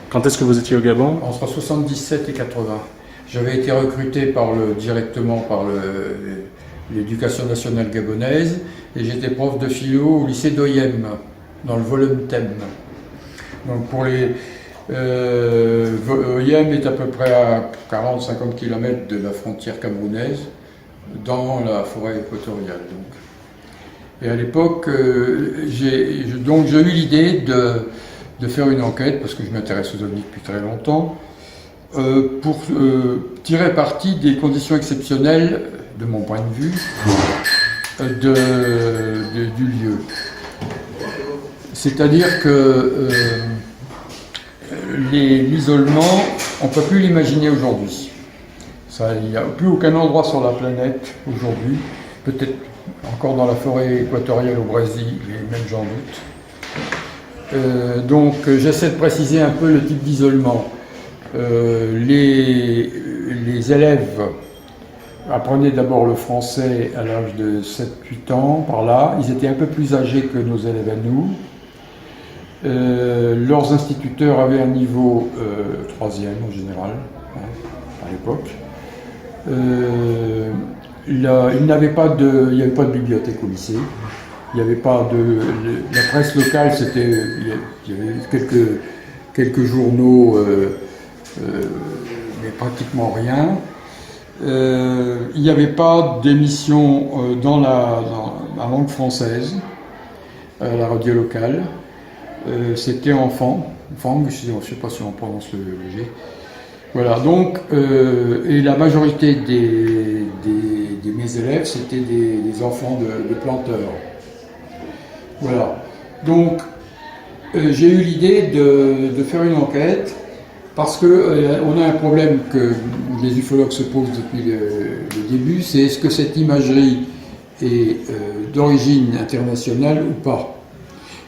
Quand est-ce que vous étiez au Gabon? Entre 77 et 80. J'avais été recruté directement par l'éducation nationale gabonaise et j'étais prof de philo au lycée d'Oyem, dans le Volem-Tem. Donc Oyem est à peu près à 40-50 km de la frontière camerounaise, dans la forêt équatoriale. Et à l'époque, j'ai eu l'idée de faire une enquête, parce que je m'intéresse aux ovnis depuis très longtemps, pour tirer parti des conditions exceptionnelles, de mon point de vue, du lieu. C'est-à-dire que l'isolement, on ne peut plus l'imaginer aujourd'hui. Il n'y a plus aucun endroit sur la planète aujourd'hui, peut-être encore dans la forêt équatoriale au Brésil, et même j'en doute. Donc j'essaie de préciser un peu le type d'isolement. Les élèves apprenaient d'abord le français à l'âge de 7-8 ans, par là. Ils étaient un peu plus âgés que nos élèves à nous. Leurs instituteurs avaient un niveau 3e en général, à l'époque. Il n'y avait pas de bibliothèque au lycée. Il n'y avait pas la presse locale, il y avait quelques journaux, mais pratiquement rien. Il n'y avait pas d'émission dans la langue française, à la radio locale. C'était en fang, je ne sais pas si on prononce le G. Voilà, donc, et la majorité de mes élèves, c'était des enfants de planteurs. Voilà, donc j'ai eu l'idée de faire une enquête, parce qu'on a un problème que les ufologues se posent depuis le début, c'est est-ce que cette imagerie est d'origine internationale ou pas.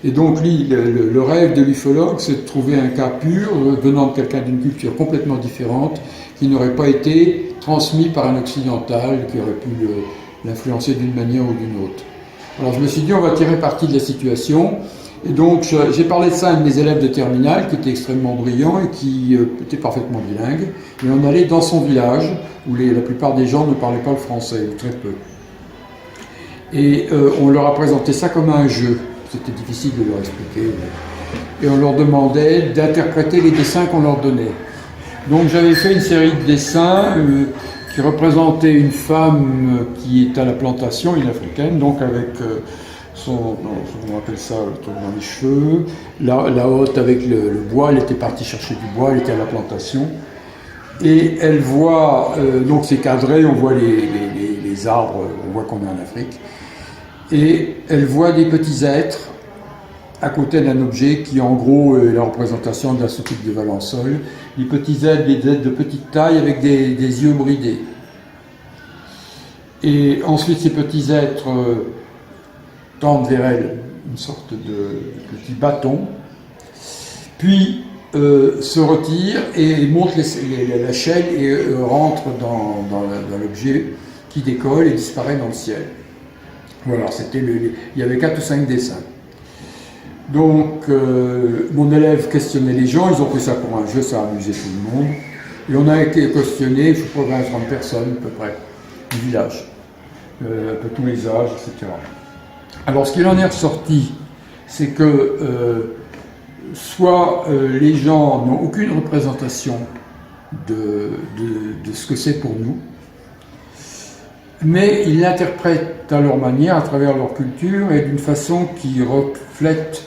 Et donc le rêve de l'ufologue, c'est de trouver un cas pur, venant de quelqu'un d'une culture complètement différente, qui n'aurait pas été transmis par un occidental, qui aurait pu l'influencer d'une manière ou d'une autre. Alors je me suis dit, on va tirer parti de la situation, et donc j'ai parlé de ça à un de mes élèves de terminale, qui était extrêmement brillant et qui était parfaitement bilingue, et on allait dans son village, où la plupart des gens ne parlaient pas le français, ou très peu. Et on leur a présenté ça comme un jeu. C'était difficile de leur expliquer. Et on leur demandait d'interpréter les dessins qu'on leur donnait. Donc j'avais fait une série de dessins qui représentaient une femme qui est à la plantation, une africaine, donc avec on appelle ça, le truc dans les cheveux, la hotte avec le bois, elle était partie chercher du bois, elle était à la plantation. Et elle voit, donc c'est cadré, on voit les arbres, on voit qu'on est en Afrique. Et elle voit des petits êtres à côté d'un objet qui en gros est la représentation de la soucoupe de Valensole. Des petits êtres, des êtres de petite taille avec des yeux bridés. Et ensuite ces petits êtres tendent vers elle une sorte de petit bâton, puis se retirent et montent la chaîne et rentrent dans l'objet qui décolle et disparaît dans le ciel. Voilà, il y avait 4 ou 5 dessins. Donc, mon élève questionnait les gens, ils ont pris ça pour un jeu, ça a amusé tout le monde. Et on a été questionné, je crois, 20-30 personnes à peu près, du village, un peu tous les âges, etc. Alors, ce qu'il en est ressorti, c'est que soit les gens n'ont aucune représentation de ce que c'est pour nous, mais ils l'interprètent à leur manière, à travers leur culture, et d'une façon qui reflète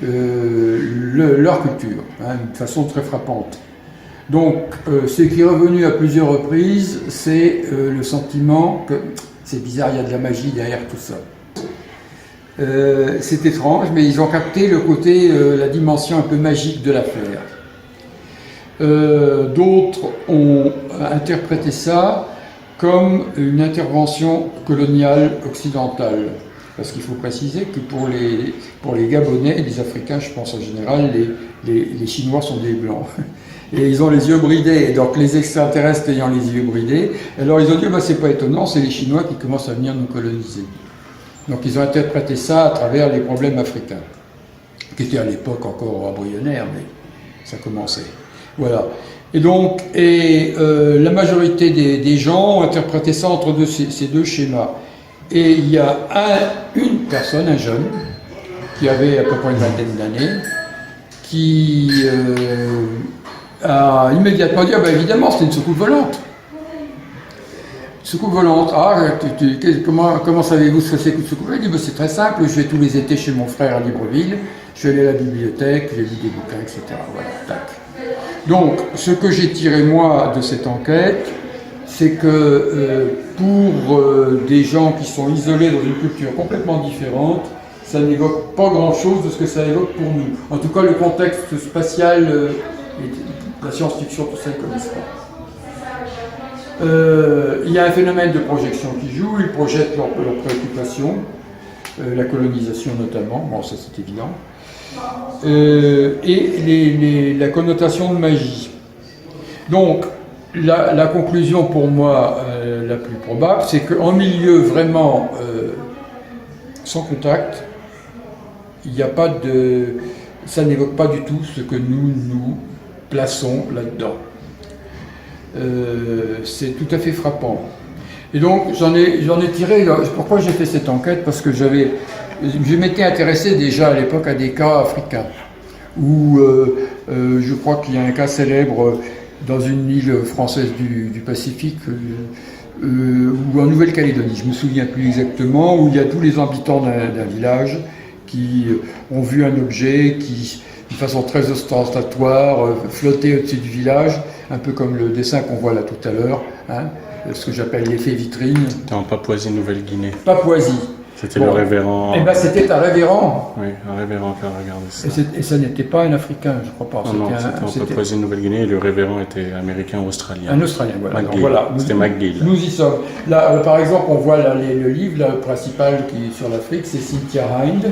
leur culture, d'une façon très frappante. Donc, ce qui est revenu à plusieurs reprises, c'est le sentiment que c'est bizarre, il y a de la magie derrière tout ça. C'est étrange, mais ils ont capté le côté, la dimension un peu magique de l'affaire. D'autres ont interprété ça comme une intervention coloniale occidentale. Parce qu'il faut préciser que pour les Gabonais et les Africains, je pense en général, les Chinois sont des Blancs. Et ils ont les yeux bridés, donc les extraterrestres ayant les yeux bridés, alors ils ont dit, bah, c'est pas étonnant, c'est les Chinois qui commencent à venir nous coloniser. Donc ils ont interprété ça à travers les problèmes africains, qui étaient à l'époque encore embryonnaires, mais ça commençait. Voilà. Et donc, la majorité des gens ont interprété ça entre ces deux schémas. Et il y a une personne, un jeune, qui avait à peu près une vingtaine d'années, qui a immédiatement dit, ah ben évidemment, c'était une soucoupe volante. Soucoupe volante, comment savez-vous ce que c'est qu'une soucoupe? Il dit, ben, c'est très simple, je vais tous les étés chez mon frère à Libreville, je vais aller à la bibliothèque, j'ai lu des bouquins, etc. Voilà, tac. Donc, ce que j'ai tiré moi de cette enquête, c'est que pour des gens qui sont isolés dans une culture complètement différente, ça n'évoque pas grand-chose de ce que ça évoque pour nous. En tout cas, le contexte spatial, la science-fiction, tout ça, ils ne connaissent pas. Il y a un phénomène de projection qui joue, ils projettent leurs préoccupations, la colonisation notamment, bon ça c'est évident, et la connotation de magie. Donc, la conclusion pour moi la plus probable, c'est qu'en milieu vraiment sans contact, il n'y a pas de... ça n'évoque pas du tout ce que nous plaçons là-dedans. C'est tout à fait frappant. Et donc j'en ai tiré... Pourquoi j'ai fait cette enquête? Parce que je m'étais intéressé déjà à l'époque à des cas africains, où je crois qu'il y a un cas célèbre dans une île française du Pacifique, ou en Nouvelle-Calédonie, je ne me souviens plus exactement, où il y a tous les habitants d'un village qui ont vu un objet qui, de façon très ostentatoire, flottait au-dessus du village, un peu comme le dessin qu'on voit là tout à l'heure, hein, ce que j'appelle l'effet vitrine. C'était en Papouasie-Nouvelle-Guinée. Papouasie. C'était le révérend. Eh bien, c'était un révérend. Oui, un révérend qui a regardé ça. Et ça n'était pas un Africain, je crois pas. Non, c'était en Papouasie-Nouvelle-Guinée et le révérend était américain ou australien. Un Australien, voilà. Voilà. C'était McGill. Nous y sommes. Là, par exemple, on voit là, le livre principal qui est sur l'Afrique, c'est Cynthia Hind,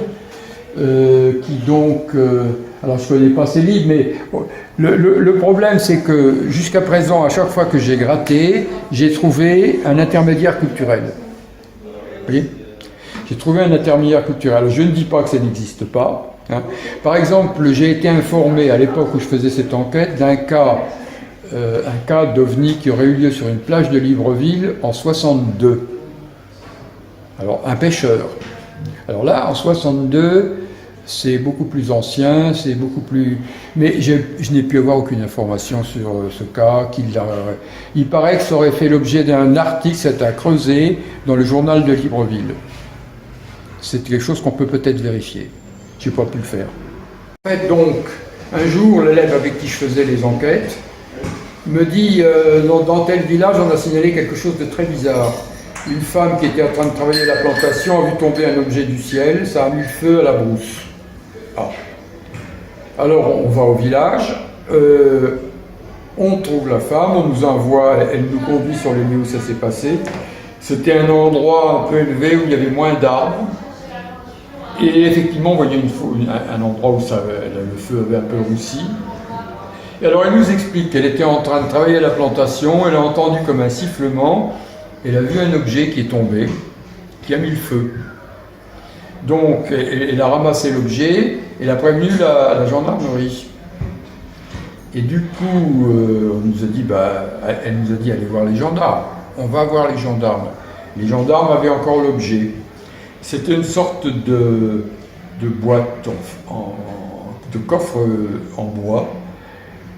qui donc... alors, je ne connais pas ses livres, mais le problème, c'est que jusqu'à présent, à chaque fois que j'ai gratté, j'ai trouvé un intermédiaire culturel. Vous voyez ? J'ai trouvé un intermédiaire culturel. Je ne dis pas que ça n'existe pas. Hein. Par exemple, j'ai été informé à l'époque où je faisais cette enquête d'un cas d'OVNI qui aurait eu lieu sur une plage de Libreville en 62. Alors, un pêcheur. Alors là, en 62, c'est beaucoup plus ancien, c'est beaucoup plus... Mais je n'ai pu avoir aucune information sur ce cas. Il paraît que ça aurait fait l'objet d'un article, c'est à creuser, dans le journal de Libreville. C'est quelque chose qu'on peut peut-être vérifier. Je n'ai pas pu le faire. En fait, donc, un jour, l'élève avec qui je faisais les enquêtes me dit dans tel village, on a signalé quelque chose de très bizarre. Une femme qui était en train de travailler la plantation a vu tomber un objet du ciel, ça a mis le feu à la brousse. Ah. Alors, on va au village, on trouve la femme, on nous envoie, elle nous conduit sur les lieux où ça s'est passé. C'était un endroit un peu élevé où il y avait moins d'arbres. Et effectivement, on voyait un endroit où le feu avait un peu roussi. Et alors, elle nous explique qu'elle était en train de travailler à la plantation, elle a entendu comme un sifflement, elle a vu un objet qui est tombé, qui a mis le feu. Donc, elle a ramassé l'objet, elle a prévenu la gendarmerie. Et du coup, elle nous a dit, allez voir les gendarmes. On va voir les gendarmes. Les gendarmes avaient encore l'objet. C'était une sorte de boîte, de coffre en bois,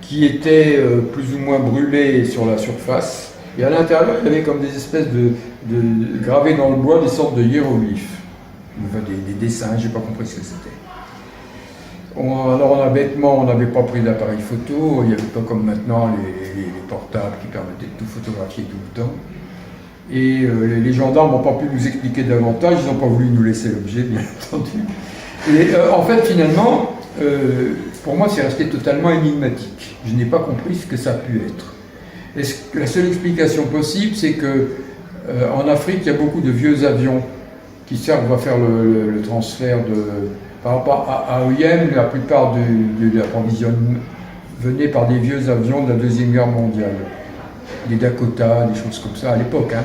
qui était plus ou moins brûlé sur la surface. Et à l'intérieur, il y avait comme des espèces de gravés dans le bois, des sortes de hiéroglyphes. Enfin, des dessins, je n'ai pas compris ce que c'était. Alors on n'avait pas pris d'appareil photo, il n'y avait pas comme maintenant les portables qui permettaient de tout photographier tout le temps. Et les gendarmes n'ont pas pu nous expliquer davantage, ils n'ont pas voulu nous laisser l'objet, bien entendu. Et en fait, finalement, pour moi, c'est resté totalement énigmatique. Je n'ai pas compris ce que ça a pu être. La seule explication possible, c'est que en Afrique, il y a beaucoup de vieux avions qui servent à faire le transfert par rapport à OIM, la plupart de l'approvisionnement venait par des vieux avions de la Deuxième Guerre mondiale. Des Dakota, des choses comme ça à l'époque. Hein.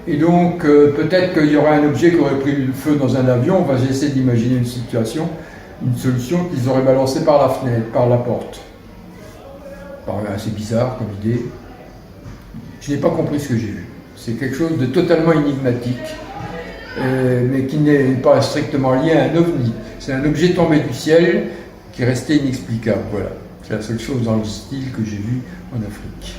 Et donc, peut-être qu'il y aurait un objet qui aurait pris le feu dans un avion. J'essaie d'imaginer une solution qu'ils auraient balancé par la fenêtre, par la porte. paraît assez bizarre comme idée. Je n'ai pas compris ce que j'ai vu. C'est quelque chose de totalement énigmatique, mais qui n'est pas strictement lié à un ovni. C'est un objet tombé du ciel qui restait inexplicable. Voilà. C'est la seule chose dans le style que j'ai vu en Afrique.